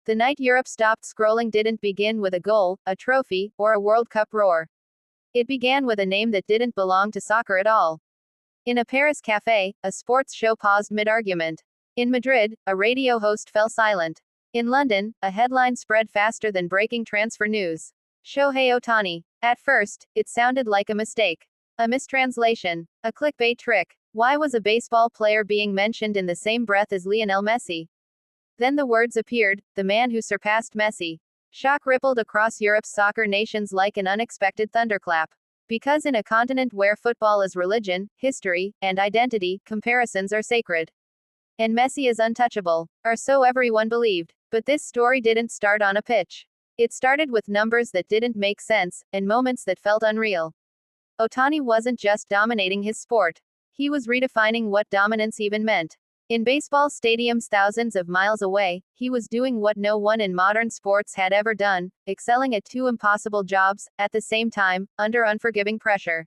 The night Europe stopped scrolling didn't begin with a goal, a trophy, or a World Cup roar. It began with a name that didn't belong to soccer at all. In a Paris cafe, a sports show paused mid-argument. In Madrid, a radio host fell silent. In London, a headline spread faster than breaking transfer news. Shohei Ohtani. At first, it sounded like a mistake. A mistranslation. A clickbait trick. Why was a baseball player being mentioned in the same breath as Lionel Messi? Then the words appeared, the man who surpassed Messi. Shock rippled across Europe's soccer nations like an unexpected thunderclap. Because in a continent where football is religion, history, and identity, comparisons are sacred. And Messi is untouchable. Or so everyone believed. But this story didn't start on a pitch. It started with numbers that didn't make sense, and moments that felt unreal. Ohtani wasn't just dominating his sport. He was redefining what dominance even meant. In baseball stadiums thousands of miles away, he was doing what no one in modern sports had ever done, excelling at two impossible jobs, at the same time, under unforgiving pressure.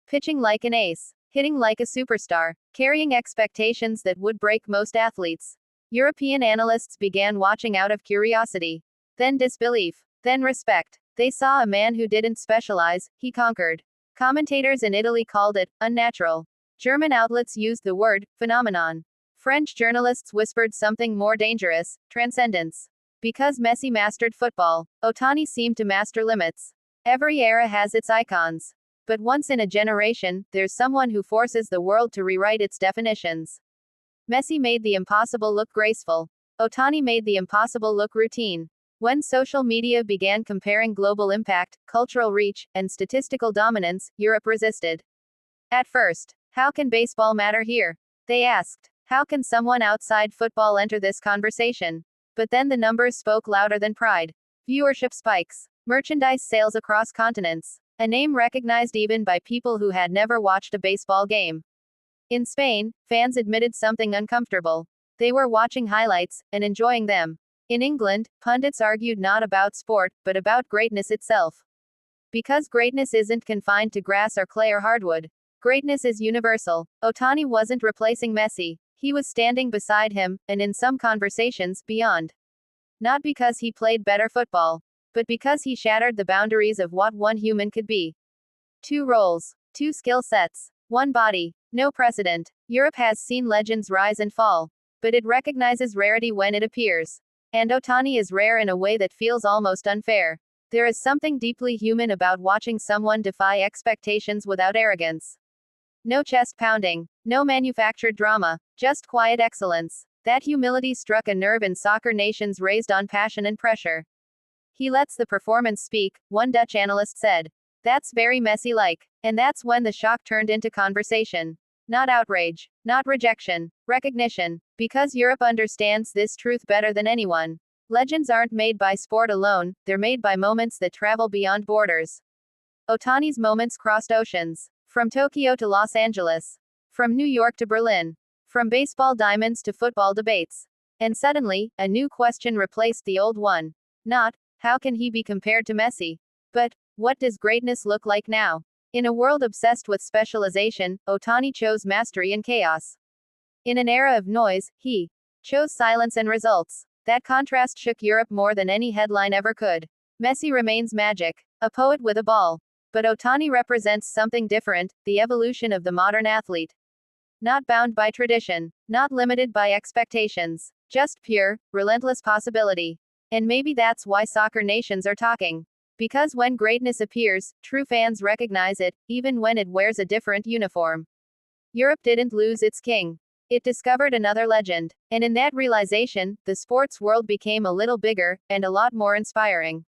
Pitching like an ace, hitting like a superstar, carrying expectations that would break most athletes. European analysts began watching out of curiosity. Then disbelief. Then respect. They saw a man who didn't specialize, he conquered. Commentators in Italy called it unnatural. German outlets used the word phenomenon. French journalists whispered something more dangerous, transcendence. Because Messi mastered football, Ohtani seemed to master limits. Every era has its icons. But once in a generation, there's someone who forces the world to rewrite its definitions. Messi made the impossible look graceful. Ohtani made the impossible look routine. When social media began comparing global impact, cultural reach, and statistical dominance, Europe resisted. At first, how can baseball matter here? They asked. How can someone outside football enter this conversation? But then the numbers spoke louder than pride. Viewership spikes. Merchandise sales across continents. A name recognized even by people who had never watched a baseball game. In Spain, fans admitted something uncomfortable. They were watching highlights, and enjoying them. In England, pundits argued not about sport, but about greatness itself. Because greatness isn't confined to grass or clay or hardwood. Greatness is universal. Ohtani wasn't replacing Messi. He was standing beside him, and in some conversations, beyond. Not because he played better football, but because he shattered the boundaries of what one human could be. Two roles, two skill sets, one body, no precedent. Europe has seen legends rise and fall, but it recognizes rarity when it appears. And Ohtani is rare in a way that feels almost unfair. There is something deeply human about watching someone defy expectations without arrogance. No chest pounding, no manufactured drama, just quiet excellence. That humility struck a nerve in soccer nations raised on passion and pressure. He lets the performance speak, one Dutch analyst said. That's very Messi-like. And that's when the shock turned into conversation. Not outrage, not rejection, recognition. Because Europe understands this truth better than anyone. Legends aren't made by sport alone, they're made by moments that travel beyond borders. Ohtani's moments crossed oceans. From Tokyo to Los Angeles. From New York to Berlin. From baseball diamonds to football debates. And suddenly, a new question replaced the old one. Not, how can he be compared to Messi? But, what does greatness look like now? In a world obsessed with specialization, Ohtani chose mastery and chaos. In an era of noise, he chose silence and results. That contrast shook Europe more than any headline ever could. Messi remains magic, a poet with a ball. But Ohtani represents something different, the evolution of the modern athlete. Not bound by tradition, not limited by expectations, just pure, relentless possibility. And maybe that's why soccer nations are talking. Because when greatness appears, true fans recognize it, even when it wears a different uniform. Europe didn't lose its king. It discovered another legend. And in that realization, the sports world became a little bigger, and a lot more inspiring.